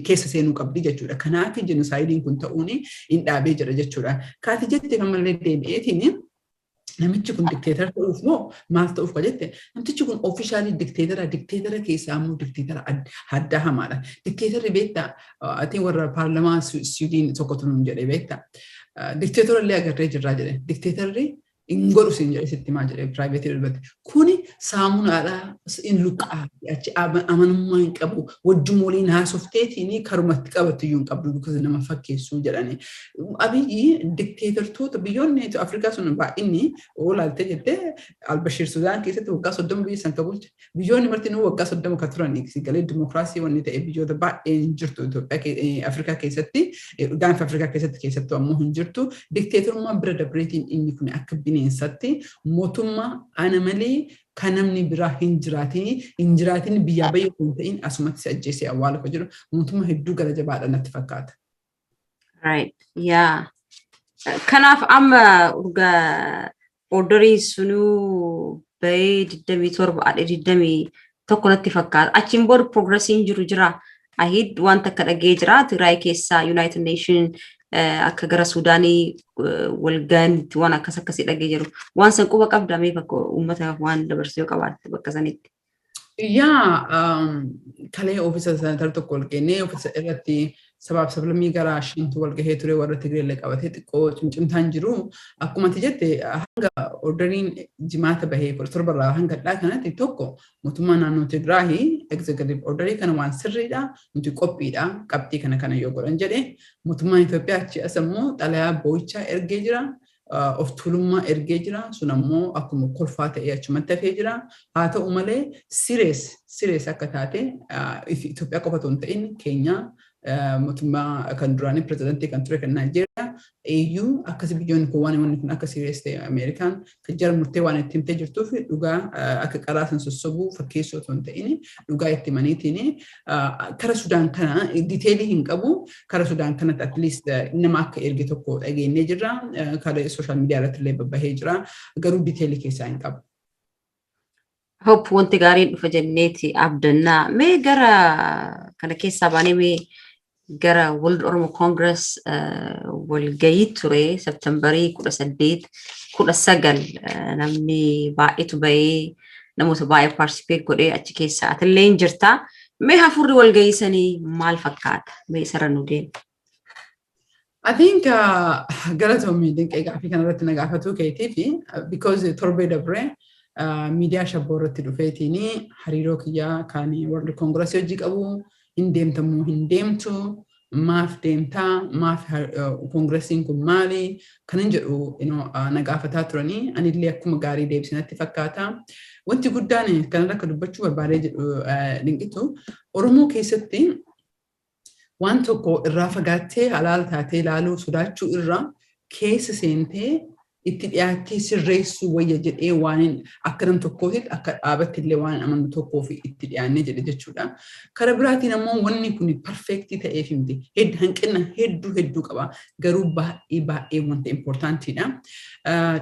keessa seenuu qabdi jechuudha. Kanaaf jenosaayidiin kun ta'uun hin dhaabee jira jechuudha. Kaati jettee kan malee deebi'eetiin namichi kun dikteetara ta'uuf moo maal ta'uuf ka jette namtichi kun ofishaalii dikteetara keessaa immoo dikteetara addaa hamaadha. Dikteetarri beektaa atiin warra paarlamaa Siwiidin tokkotu nuun jedhee beektaa. Dikteetara illee agarree jirraa jedhe. Dikteetarri hin godhu siin jedhe sitti maa jedhee piraayiveetii dubbate. Kuni saamunaadhaa hin luqqaa achi amanummaa hin qabu wajjum waliin haasofteetiin karumatti qabattiyyuu hin qabdu because nama fakkeessuu jedhani. Abiyyi dikteetartoota biyyoonni Afrikaa sun baay'inni olaalte jettee Albashiir Sudaan keessatti waggaa 30 biyya san ka bulche. Biyyoonni martinuu waggaa 30 ka turan galee dimokiraasii wanni ta'e biyyoota baay'ee hin jirtu Afrikaa keessatti gaanfa Afrikaa keessattuu ammoo hin jirtu. Dikteetarummaa bira dabreetiin inni kun akka bineensatti mootummaa ana malee kan namni biraa hin jiraatin biyyaa bayyuu kun ta'in asumatti si ajjeesee awwaala ka jedhu mootummaa hedduu gara jabaadha natti fakkaata. Right. Yeah. Kanaaf amma urgaa orderii sunuu bahee 27 adhe 21 natti fakkaata. Achiin booda progressiin jira. Ahid wanta akka dhagee jira Tigraay keessaa United Nation akka gara Sudaanii walgaanitti waan akkasii dhagee jiru. Waan san quba qabdamee bakka uummata waan dabarsee yoo qabaatte bakka sanitti. Yaa kalee ofiisa sanatar tokko wal kennee ofiisa irratti sabaaf sablammii gara 5 wal gahee ture warra Tigreellee qabatee xiqqoo cimcimtaan jiru akkuma ati jette hanga orderiin jimaata bahee 17 irraa hanga dhaa kanatti tokko mootummaa naannoo Tigraay executive orderii kana waan sirriidha nuti qophiidha qabxii kana yoo godhan jedhe mootummaan Itoophiyaa achi as ammoo xalayaa boo'ichaa ergee jira. Of tuulummaa ergee jira sun ammoo akkuma kolfaa ta'ee achumatti hafee jira. Haa ta'u malee sirees akka taate Itoophiyaa qofa otoo hin ta'in Keenyaa mootummaa kan duraanii pirezidantii kan ture kan Naayijeeriyaa eeyyuu akkasi biyyoonni kun waan kun akka sirees ta'e Ameerikaan kan jara murtee waan itti himtee jirtuuf dhugaa akka qaraa san sossobuu fakkeessoo otoo hin ta'in dhugaa itti himaniitiin kara Sudaan kana diteelii hin qabu kara Sudaan kanatti at least nama akka erge tokko dhageenyee jirra kara sooshaal miidiyaa irratti illee babbahee jira garuu diteelii keessaa hin qabu. Hope wanti gaariin dhufa jenneeti abdannaa mee gara kana keessaa baanee mee gara World Oromo Congress walgayii ture Septembarii 18-19 namni baay'eetu bahee namoota baay'ee participate godhee achi keessaa atillee hin jirta mee hafurri walgayii sanii maal fakkaata mee isarra nu deemu. I think galatoomii dinqee gaafii kanarratti na gaafatu keetii fi because torbee dabree miidiyaa shabboo irratti dhufeetini hariiroo kiyyaa kan warri koongirasii hojii qabu hin deemtamuu hin deemtu maaf deemtaa maaf koongirasiin kun maali kan hin jedhu na gaafataa turanii anillee akkuma gaarii deebisinatti fakkaata. Wanti guddaan kanarra akka dubbachuu barbaadee jedhu dinqitu Oromoo keessatti waan tokko irraa fagaattee halaal taatee ilaaluu sodaachuu irraa keessa seentee itti dhiyaattee sirreessuu wayya jedhee waan akka nam tokkootitti akka dhaabatti illee waan amannu tokkoof itti dhiyaannee jedhe jechuudha. Kara biraatiin ammoo wanni kun perfeektii ta'eef miti. Hanqina hedduu qaba. Garuu baay'ee wanta impoortaantiidha.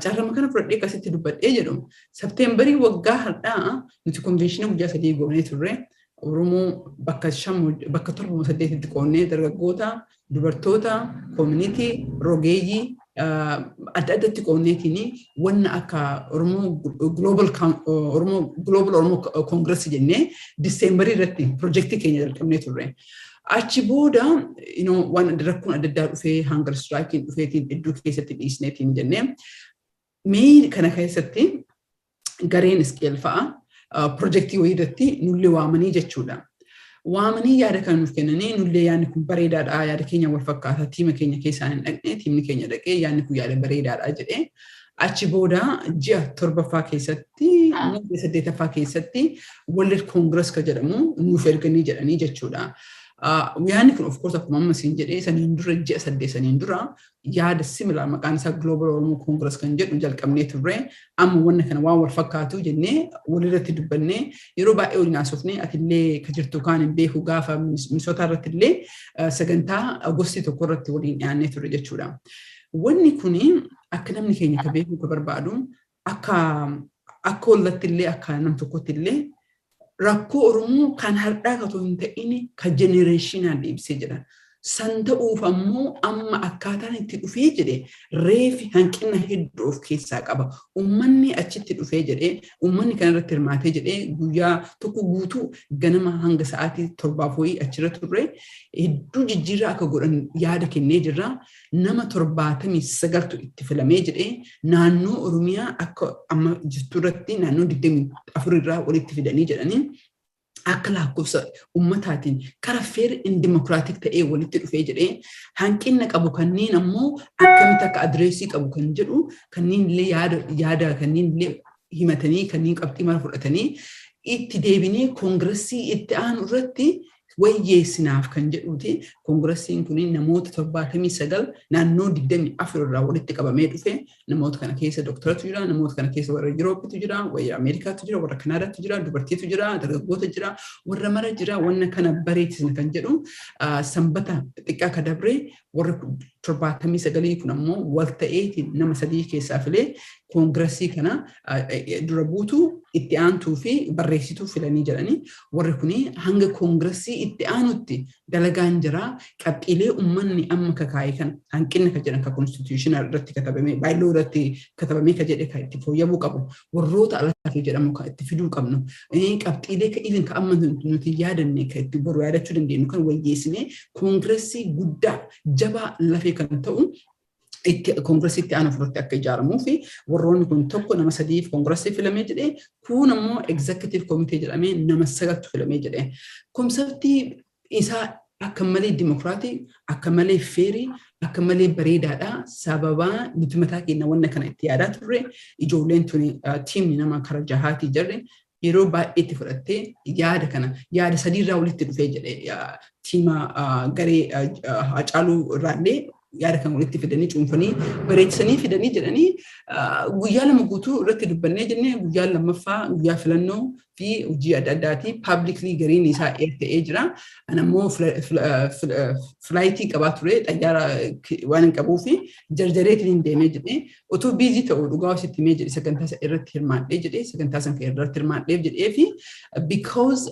Carrama kana fudhadhee akkasitti dubbadhee jedhu. Septeembarii waggaa har'aa nuti konvenshinii guyyaa 3 goonee turre. Oromoo bakka 7-8tti qoonnee dargaggoota, dubartoota, koomunitii, rogeeyyii adda addatti qoonneetiin wanna akka Global Oromoo Congress jennee Diseembarii irratti piroojeektii keenya jalqabnee turre. Achi booda waan rakkoon adda addaa dhufee hunger strike dhufeetiin iddoo keessatti dhiisneetiin jennee mee kana keessatti gareen iskeel fa'a piroojeektii wayii irratti nullee waamanii jechuudha. Waamanii yaada kan nuuf kennanii nullee yaadni kun bareedaadha yaada keenya wal fakkaata tiima keenya keessaan hin dhaqne tiimni keenya dhaqee yaadni kun yaada bareedaadha jedhee achi booda ji'a 7ffaa keessatti 8ffaa keessatti World Congress ka jedhamu nuuf erganii jedhanii jechuudha. Yaadni kun of course akkuma amma siin jedhee saniin dura ji'a 8 saniin dura yaada similar maqaan isaa Global Oromo Congress kan jedhu jalqabnee turre amma wanna kana waan wal fakkaatu jennee walirratti dubbannee yeroo baay'ee waliin haasofnee atillee ka jirtu kaan hin beeku gaafa Minnesota irratti illee sagantaa Agoostii 1 irratti waliin dhiyaannee turre jechuudha. Wanni kun akka namni keenya ka beeku ka barbaadu akka wallatti illee akka nam tokkotti illee rakkoo Oromoo kan har'aa katoo hin ta'in ka jenereeshinaan deebisee jedha. San ta'uuf ammoo amma akkaataan itti dhufee jedhe reefi hanqina hedduu of keessaa qaba. Uummanni achitti dhufee jedhee uummanni kanarratti hirmaatee jedhee guyyaa tokko guutuu ganama hanga sa'aatii 7 wayii achirra turre hedduu jijjiirraa akka godhan yaada kennee jirra. Nama 79tu itti filamee jedhee naannoo Oromiyaa akka amma jirtu irratti naannoo 24 irraa walitti fidanii jedhanii akka lakkoofsa ummataatiin kara feer indimokiraatik ta'ee walitti dhufee jedhee hanqina qabu kanneen ammoo akkamitti akka adreesii qabu kan jedhu kanneen illee yaada kanneen illee himatanii kanneen qabxii mara fudhatanii itti deebinee koongiressii itti aanu irratti wayyeessinaaf kan jedhuuti koongiressiin kun namoota 79 naannoo 24 irraa walitti qabamee dhufe namoota kana keessa doktoratu jira namoota kana keessa warra Yuroopitu jira warra Ameerikaatu jira warra Kanaadaatu jira dubartiitu jira dargaggoota jira warra mara jira wanna kana bareechisna kan jedhu sanbata xiqqaa ka dabree warra 79 kun ammoo wal ta'eetiin nama 3 keessaa filee koongiressii kana dura buutu itti aantuu fi barreessituu filanii jedhanii warri kuni hanga koongiressii itti aanutti dalagaan jira qabxiilee uummanni amma kakaa'e kana hanqinna ka jedhan ka konstitutional irratti katabamee baay'iloo irratti katabamee ka jedhe ka itti fooyyabuu qabu warroota alaafii jedhamu ka itti fiduu qabnu qabxiilee ka even ka amma nuti yaadanne ka itti boru yaadachuu dandeenyu kan wayyeessinee koongiressii guddaa jabaa lafee kan ta'u koongiressii itti aanu fudhatte akka ijaaramuu fi warroonni kun tokko nama 3 koongiressii filamee jedhee kun ammoo executive committee jedhamee nama 9tu filamee jedhee konseptii isaa akka malee dimokiraatii akka malee feerii akka malee bareedaadha sababaa nuti mataa keenya wanna kana itti yaadaa turre ijoolleen tuni tiimni nama kara jahaatii jarre yeroo baay'eetti fudhattee yaada kana yaada 3 irraa walitti dhufee jedhee tiima garee Hacaaluu irraallee yaada kan walitti fidanii cuunfanii bareechisanii fidanii jedhanii guyyaa 2 guutuu irratti dubbannee jennee guyyaa 2ffaa guyyaa filannoo fi hojii adda addaati publicly gariin isaa ta'ee jira anammoo flightii qabaa ture xayyaara waan hin qabuu fi jarjareetiin deemee jedhee otoo biizii ta'uu dhugaa sitti mee jedhe sagantaa isaa irratti hirmaadhee jedhee sagantaa san kan irratti hirmaadheef jedhee fi because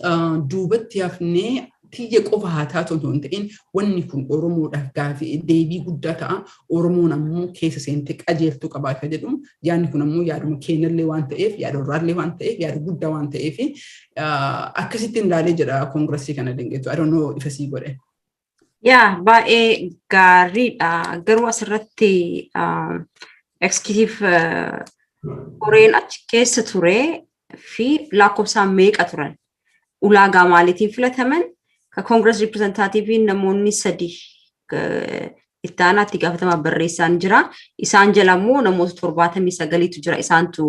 duubatti hafnee tiyya qofa haa taatu osoo hin ta'in wanni kun Oromoodhaaf gaafii deebii guddaa ta'a. Oromoon ammoo keessa seentee qajeeltuu qabaa kan jedhu yaadni kun ammoo yaaduma keenyallee waan ta'eef yaada irraallee waan ta'eef yaada guddaa waan ta'eef akkasittiin ilaalee jedha koongiressii kana dingeetu. I don't know ifa sii godhe. Yaa baay'ee gaariidha. Garuu asirratti executive koreen achi keessa ture fi lakkoofsaan meeqa turan ulaagaa maaliitiin filataman ka Congress representativein namoonni 3 ittaanaatti gaafatama barreessaan jira isaan jalammoo namoota 79tu jira isaantu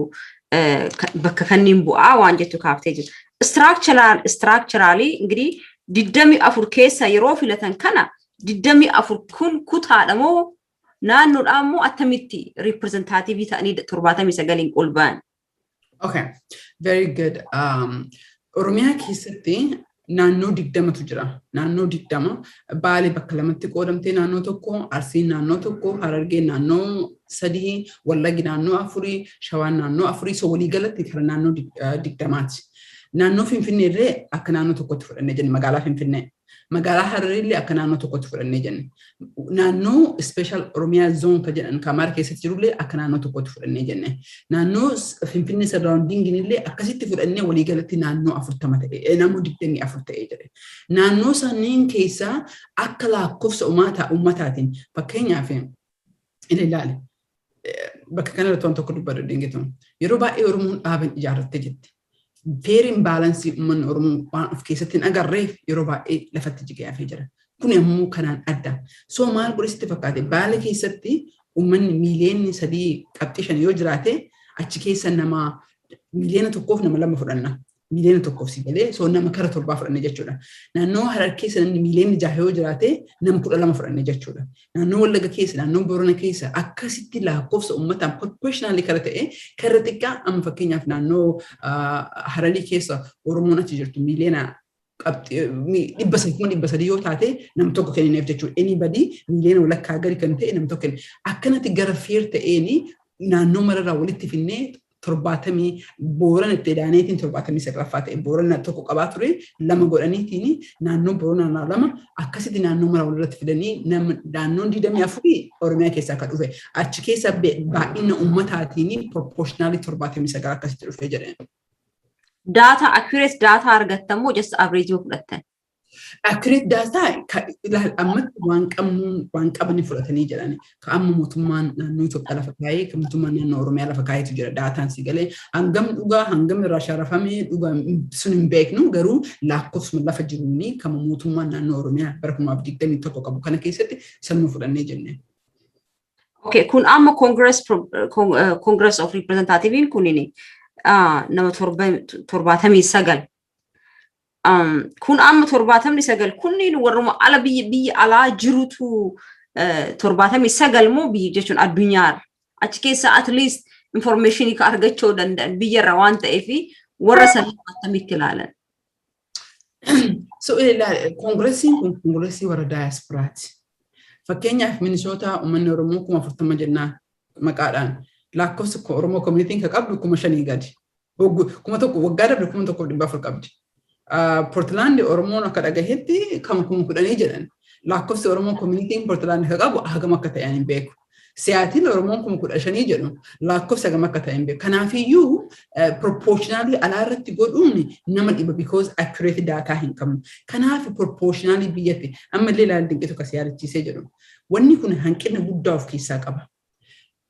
bakka kanniin bu'aa waan jettu kaaftee jirti structurally እንግዲህ 24 keessa yeroo filatan kana 24 kun kutaadhamoo naannoodhaammoo attamitti representative ta'anii 79 ol ba'an. Okay, very good. Oromiyaa keessatti naannoo 20tu jira. Naannoo 20 Baalee bakka lamatti qoodamtee naannoo tokko, Arsiin naannoo tokko, Harargee naannoo 3, Wallaggi naannoo 4, Shawaan naannoo 4 so walii galatti kan naannoo 20ti. Naannoo Finfinnee illee akka naannoo tokkotti fudhannee jenne magaalaa Finfinnee. Magaalaa Hararee illee akka naannoo tokkotti fudhannee jenne. Naannoo special Oromiyaa zone ka jedhan Kamaar keessatti jirullee akka naannoo tokkotti fudhannee jenne. Naannoo Finfinnee surrounding illee akkasitti fudhannee walii galatti naannoo 40 ta'e naannoo 24 ta'e jedhe. Naannoo sanniin keessaa akka lakkoofsa ummataatiin fakkeenyaaf ilaali. Bakka kanarratti waan tokko dubbadhu dingitu. Yeroo baay'ee Oromoon dhaaban ijaarrattee jetti. Fair imbalance ummanni Oromoo waan of keessatti hin agarreef yeroo baay'ee lafatti jigee hafee jira. Kun ammoo kanaan adda. So maal godhisitti fakkaate Baalee keessatti ummanni miiliyoonni 3.5 yoo jiraate achi keessa nama miiliyoona 1 nama 2 fudhanna. Miiliyoona 1 si galee so nama kara 7 fudhanne jechuudha. Naannoo Harar keessa namni miiliyoonni 6 yoo jiraate nama 12 fudhanne jechuudha. Naannoo Wallagga keessa naannoo Boorana keessa akkasitti lakkoofsa uummataan proportionally kara ta'e karra xiqqaa amma fakkeenyaaf naannoo Hararii keessa Oromoon achi jirtu miiliyoona 300 yoo taate nam tokko kennineef jechuudha. Anybody miiliyoona walakkaa gadi kan ta'e nam tokko kenni. Akkanatti gara feer ta'eeni naannoo mararraa walitti finnee 70 Boorana itti daaneetiin 79 ta'e Boorana tokko qabaa ture 2 godhaniitiin naannoo Boorana 2 akkasitti naannoo mara walirratti fidanii naannoon 24 Oromiyaa keessaa akka dhufe achi keessa baay'ina ummataatiin proportionally 79 akkasitti dhufe jedhame. Data accurate data argattamoo just average fudhattan. Accurate data ammatti waan qabanii fudhatanii jedhani. Ka amma mootummaan naannoo Itoophiyaa lafa kaayee, ka mootummaan naannoo Oromiyaa lafa kaayeetu jira. Daataan si galee hangam dhugaa hangam irraa sharafamee dhugaa sun hin beeknu garuu lakkoofsuma lafa jiruuni kama mootummaan naannoo Oromiyaa bara 2021 qabu kana keessatti sanuma fudhannee jenne. Okay, kun amma Congress of Representatives kunini nama 79 kun amma 79 kunniin warruma ala biyya alaa jirutu 79 moo biyya jechuun addunyaarra achi keessa at least information ka argachuu danda'an biyyarra waan ta'eef warra sana attamitti ilaalan. So kongresiin kun kongresii warra diasporaati. Fakkeenyaaf Minnesota uummanni Oromoo 40 jennaan maqaadhaan lakkoofsa Oromoo community ka qabdu 5,000 gadi. Kuma tokko waggaa darbe 1,400 qabdi. Portland Oromoon akka dhagahetti kama 10,000 jedhan. Lakkoofsi Oromoo community Portland ka qabu hagam akka ta'an hin beeku. Seattle Oromoon 15,000 jedhu lakkoofsa hagam akka ta'an hin beeku. Kanaafiyyuu proportionally alaarratti godhuun nama dhiba because accurate data hin qabnu. Kanaaf proportionally biyyatti ammallee ilaali dinqitu kasi yaadachiisee jedhu. Wanni kun hanqina guddaa of keessaa qaba.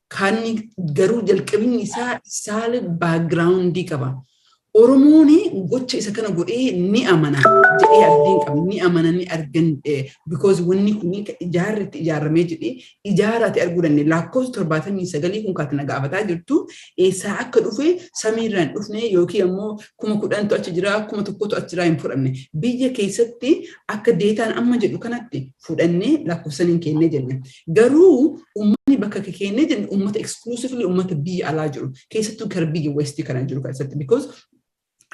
Kan garuu jalqabni isaa saala backgroundii qaba. Oromooni gocha isa kana godhee ni amana jedhee abdiin qabu ni amana ni argan because wanni kun ijaarratti ijaaramee jedhee ijaarratti arguu dandeenya lakkoofsa 79 kun kaatana gaafataa jirtu eessaa akka dhufe samiirraan dhufne yookiin ammoo 10,000tu achi jira 1,000tu achi jira hin fudhanne biyya keessatti akka deetaan amma jedhu kanatti fudhannee lakkoofsaniin kennee jenne garuu uummanni bakka kennee jenne uummata exclusively uummata biyya alaa jiru keessattuu kar biyya westii kana jiru keessatti because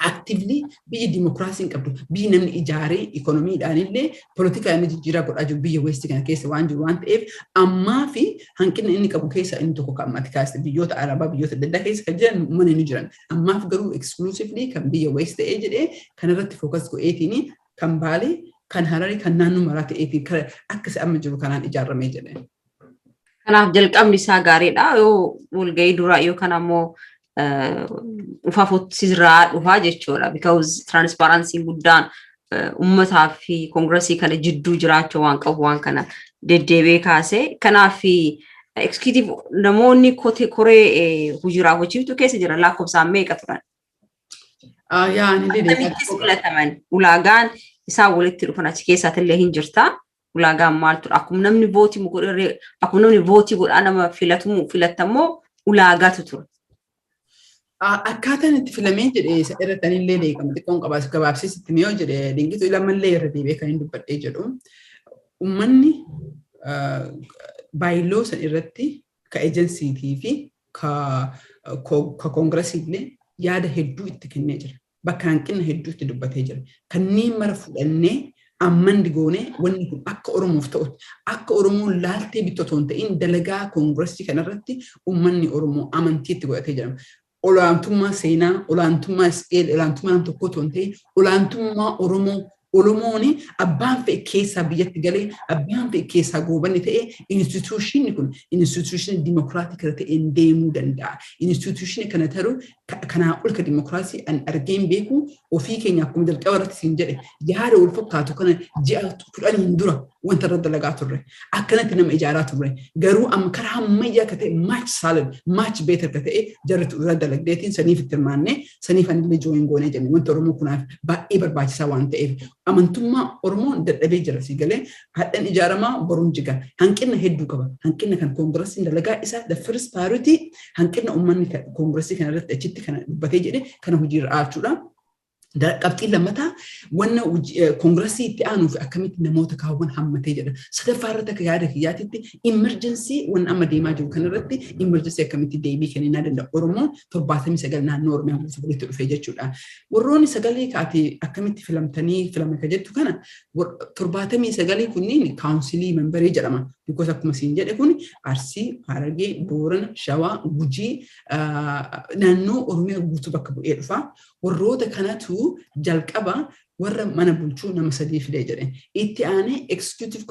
actively biyya democracy qabdu biyya namni ijaaree economyidhaan illee politika inni jijjiiraa godhaa jiru biyya west kana keessa waan jiru waan ta'eef ammaa fi hanqina inni qabu keessa inni tokko kan matikaas biyyoota arabaa biyyoota adda addaa keessa kan jiran mana inni jiran ammaaf garuu exclusively kan biyya west ta'ee jedhee kanarratti focus godheetiin kan Baalee kan Hararii kan naannoo maraa ta'eetiin akka amma jiru kanaan ijaaramee jedhee. Kanaaf jalqabni isaa gaariidha yoo walgahii duraa yookaan ammoo ufaafot sirraa dhufaa jechuudha because transparency guddaan ummataa fi kongresii kana jidduu jiraachuu waan qabu waan kana deddeebee kaasee kanaaf executive namoonni koree hujiraa hojiiftu keessa jiran lakkoofsaan meeqa turan? Yaa ni Akkamitti filataman ulaagaan isaa walitti dhufan achi keessaatillee hin jirtaa? Ulaagaan maaltu akkuma namni vootii godhaa nama filatamoo ulaagaatu ture. Akkaataan itti filamee jedhee isa irrattanillee beekamu xiqqoon gabaabsiisitti miyoo jedhee dinqitu lamallee irra deebi'ee kan hin dubbadhee jedhu uummanni baay'iloo san irratti ka ejensiitii fi ka koongiresiillee yaada hedduu itti kennee jira. Bakka hanqina hedduu itti dubbatee jira. Kanneen mara fudhannee amman digoonee wanni kun akka Oromoof ta'u akka Oromoon laaltee bittotoon ta'in dalagaa koongiresii kanarratti uummanni Oromoo amantii itti godhatee jira. Olaantummaa seenaa, olaantummaa isqeel, olaantummaa nam tokko otoo hin ta'in olaantummaa Oromoon abbaan fe'e keessaa biyyatti galee abbaan fe'e keessaa goobanni ta'ee instituushinni kun instituushinii dimokiraatika ta'een deemuu danda'a. Instituushinii kana ta'u kanaa ol ka dimokiraasii an argeen beeku ofii keenya akkuma jalqaba irratti siin jedhe yaada wal fakkaatu kana ji'a 10 dura wanta irra dalagaa turre. Akkanatti nama ijaaraa turre. Garuu amma karaa ammayyaa ka ta'e match better ka ta'e jarritu irra dalagdeetiin saniif itti hirmaannee saniif anillee jooyin goonee jenne wanta Oromoo kunaaf baay'ee barbaachisaa waan ta'eef. Amantummaa Oromoon dadhabee jira si galee hadhan ijaaramaa boruun jiga. Hanqina hedduu qaba. Hanqina kan koongiresiin dalagaa isaa the first priority hanqina uummanni koongiresii kana irratti achitti kana dubbatee jedhe kana hojiirra oolchuudha. Qabxii lammataa wanna koongiresii itti aanuuf akkamitti namoota kaawwan hammatee jedha. Sadaffaa irratti akka yaada kiyyaatitti emergency wanna amma deemaa jiru kanarratti emergency akkamitti deebii kennuu danda'a. Oromoon 79 naannoo Oromiyaa guutuu walitti dhufee jechuudha. Warroonni sagalee kaatee akkamitti filamtanii filame ka jettu kana 79 kunniin kaawunsilii membarii jedhama. Because akkuma siin jedhe kun Arsii, Harargee, Boorana, Shawaa, Gujii naannoo Oromiyaa guutuu bakka bu'ee dhufa. Warroota kanatu jalqaba warra mana bulchuu nama 3 fidee jedhe. Itti aanee executive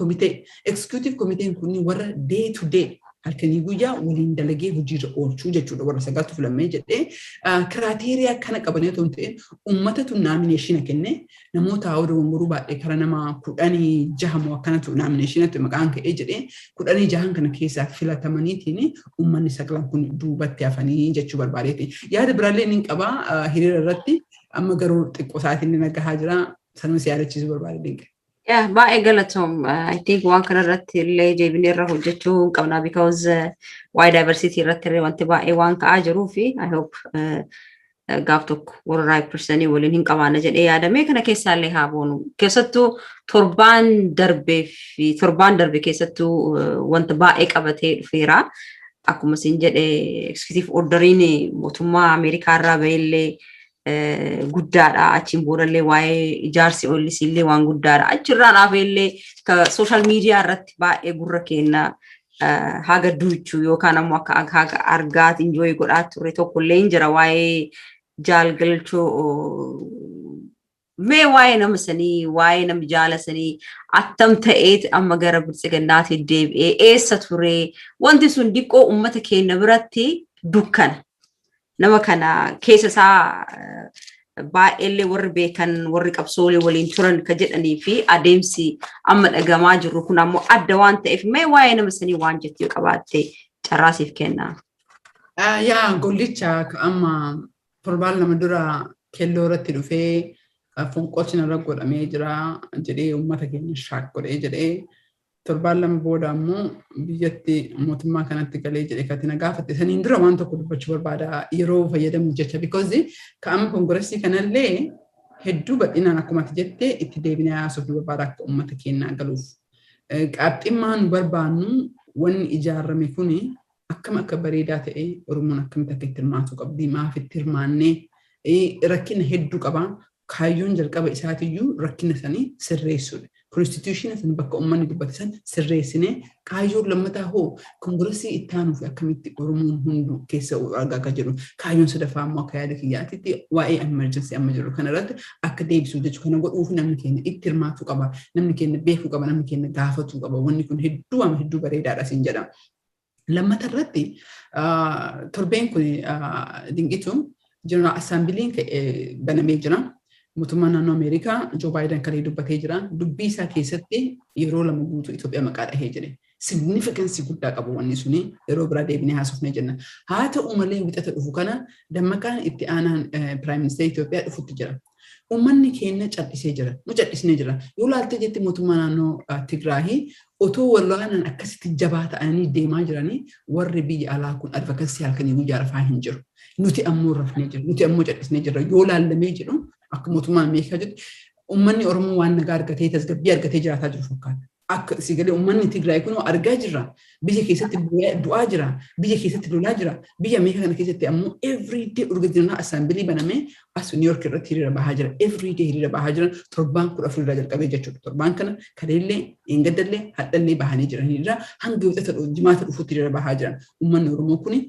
committee kun warra day to day halkanii guyyaa waliin dalagee hojiirra oolchuu jechuudha. Warra sagaltu filamee jedhee kiraateeriyaa kana qabanii otoo hin ta'in uummatatu naamineeshina kenne namoota hawwa dogongoruu baay'ee kara nama 16 moo akkanatu naamineeshinatti maqaan ka'ee jedhee 16 kana keessaa filatamaniitiin uummanni sagalan kun duubatti hafanii jechuu barbaadeeti. Yaada biraallee inni qabaa hiriira irratti amma garuu xiqqoo isaatiin nagahaa jira sanuus yaadachiisuu barbaade dinqe. Baay'ee galatoom. I think waan kanarratti illee deebinee irra hojjechuu qabna because waa'ee diversity irratti illee wanti baay'ee waan ka'aa jiruu fi I hope gaaf tokko warra raayipirsanii waliin hin qabaanna jedhee yaadamee kana keessaallee haa boonu. Keessattuu torbaan darbe keessattuu wanta baay'ee qabatee dhufeera. Akkuma isin jedhee executive orderiin mootummaa Ameerikaa irraa bahillee guddaadha. Achiin boodallee waa'ee ijaarsi oollisillee waan guddaadha. Achirraan hafeellee social media irratti baay'ee gurra kenna haga duuchuu yookaan ammoo akka haga argaat enjoy godhaa turre tokkollee hin jira waa'ee jaalgalchoo mee waa'ee nama sanii waa'ee nama jaala sanii attam ta'eet amma gara biltsigannaatti deebi'ee eessa ture wanti sun diqqoo uummata keenya biratti dukkana. Nama kana keessa isaa baay'eellee warri beekan warri qabsoolee waliin turan ka jedhanii fi adeemsi amma dhagamaa jiru kun ammoo adda waan ta'eef mee waa'ee nama sanii waan jettu yoo qabaatte carraasiif kenna. Yaa gollicha amma torbaan lama dura kelloo irratti dhufee fonqolchi narra godhamee jira jedhee uummata keenya shaak godhee jedhee torbaan lama booda ammoo biyyatti mootummaa kanatti galee jedhee katina gaafatte saniin dura waan tokko dubbachuu barbaada yeroo fayyadamu jecha because ka'ama koongiresii kanallee hedduu bal'inaan akkuma jettee itti deebinee haasofuu barbaada akka uummata keenyaa galuuf. Qabximmaan barbaannu wanni ijaarame kuni akkam akka bareedaa ta'e Oromoon akkamitti akka itti hirmaatu qabdi maaf itti hirmaannee rakkina hedduu qaba. Kaayyoon jalqaba isaatiyyuu rakkina sanii sirreessuudha. Constitution san bakka uummanni dubbatan sirreessinee kaayyoon lammataa hoo koongiresii itti aanuu fi akkamitti Oromoon hundu keessa argaa akka jiru. Kaayyoon sadaffaa ammoo akka yaada kiyyaatitti waa'ee emergency amma jiru kanarratti akka deebisuu jechuudha. Kana godhuuf namni keenya itti hirmaachuu qaba. Namni keenya beekuu qaba. Namni keenya gaafatuu qaba. Wanni kun hedduu bareedaadha siin jedha. Lammata irratti torbeen kun dinqitu General Assembly'n banamee jira. Mootummaan naannoo Ameerikaa Joo Baayiden kan dubbatee jira. Dubbii isaa keessatti yeroo lama guutuu Itoophiyaa maqaa dhahee jire. significance guddaa qabu wanni suni yeroo bira deebinee haasofnee jenna. Haa ta'u malee wixata dhufu kana dammaqaan itti aanaan Prime Minister Itoophiyaa dhufutti jira. Uummanni keenya callisee jira. Nu callisnee jira. Yoo laaltee jetti mootummaa naannoo Tigraahii otoo wallaalaan akkasitti jabaa ta'anii deemaa jiranii warri biyya alaa kun advocacy halkanii guyyaa rafaa hin jiru. Nuti ammoo rafnee jirra. Nuti ammoo callisnee jirra. Yoo laallamee jedhu akka mootummaan Ameerikaa jedhu uummanni Oromoo waan nagaa argatee tasgabbii argatee jiraataa jiru fakkaata. Akka sigalee uummanni Tigraay kun argaa jirra. Biyya keessatti du'aa jira. Biyya keessatti lolaa jira. Biyya Ameerikaa kana keessatti ammoo everyday urgaajirnaa assembly banamee as New York irratti hiriira bahaa jira. Everyday hiriira bahaa jiran torbaan 14 irraa jalqabee jechuudha. Torbaan kana kaleellee, eengaddallee, hadhallee bahanii jiranidha. Hanga wixata jimaata dhufuutti hiriira bahaa jiran. Uummanni Oromoo kuni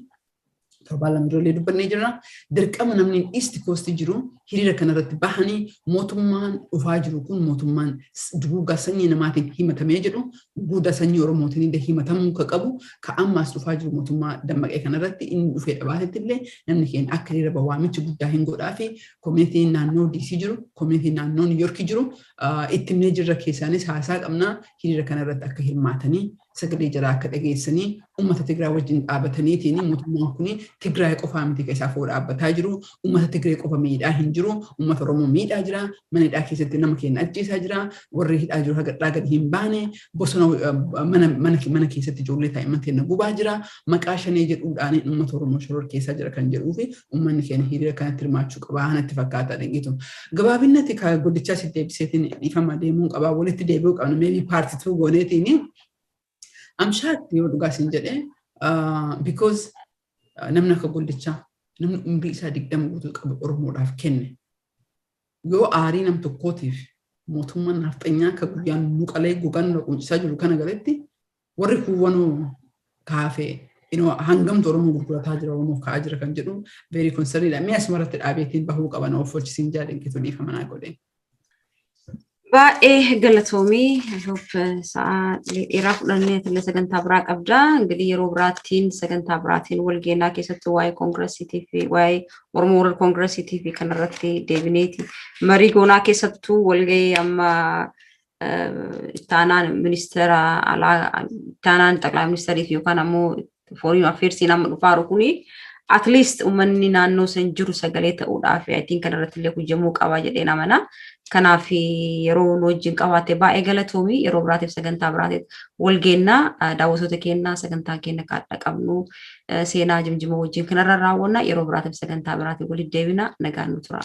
torbaan lama durallee dubbannee jirra. Dirqama namni East Coast jiru hiriira kanarratti bahanii mootummaan dhufaa jiru kun mootummaan duguugaa sanyii namaatiin himatamee jedhu duguugaa sanyii Oromootiin illee himatamuu ka qabu ka ammaas dhufaa jiru mootummaa dammaqee kanarratti inni dhufee dhabaatetti illee namni keenya akka hiriira waamicha guddaa hin godhaa fi koomunitiin naannoo DC jiru koomunitiin naannoo New York jiru itti himnee jirra keessaanis haasaa qabnaa hiriira kanarratti akka hirmaatanii sagalee jara akka dhageessanii uummata Tigraay wajjin dhaabbataniitiin mootummaan kun Tigraay qofaa miti keessaa foo dhaabbataa jiru uummata Tigraay qofa miidhaa hin jiru uummata Oromoo miidhaa jira mana hidhaa keessatti nama keenya ajjeesaa jira warri hidhaa jiru hagadhaa gadi hin baane bosona mana keessatti ijoollee taa'imman keenya gubaa jira maqaa shanee jedhuudhaan uummata Oromoo shoror keessaa jira kan jedhuu fi uummanni keenya hiriira kanatti hirmaachuu qabaa natti fakkaata dhangitu gabaabinatti ka guddichaa si deebiseetiin dhiifama deemuu qabaa walitti deebi'uu qabna maybe part 2 gooneetiin I'm shocked yoo dhugaa siin jedhee because namni akka guddichaa namni umrii isaa 20 guutuu qabu Oromoodhaaf kenne yoo aarii nam tokkootiif mootummaan nafxanyaa ka guyyaan nuqalee gogaan quncisaa jiru kana galetti warri kuwwanoo kaafee hangamtu Oromoo gurgurataa jira Oromoof ka'aa jira kan jedhu very concerned dha. Mee asumarratti dhaabeetiin bahuu qaban of olchisiin jaadinkitu dhiifamanaa godheen. Baay'ee galatoomii I hope sa'a dheeraa fudhannee tille sagantaa biraa qabda. Ingilis yeroo biraattiin sagantaa biraatiin walgeenyaa keessatti waa'ee koongiresiitii fi waa'ee Oromoo World Koongiresiitii fi kanarratti deebineeti. Marii goonaa keessattuu walgahii amma ittaanaan ministeera alaa ittaanaan xaqilaa ministeeriif yookaan ammoo foreign affairs nama dhufaaru kuni at least uummanni naannoo san jiru sagalee ta'uudhaaf yaatiin kanarratti illee hojjechuu qaba jedhee namana. Kanaaf yeroo wajjin qabaate baay'ee galatoomii yeroo biraatiif sagantaa biraatiif walgeenyaa daawwattoota keenyaa sagantaa keenya kaadha qabnu seenaa jimjima wajjin kanarra raawwanna yeroo biraatiif sagantaa biraatiif walitti deebina nagaan nu tura.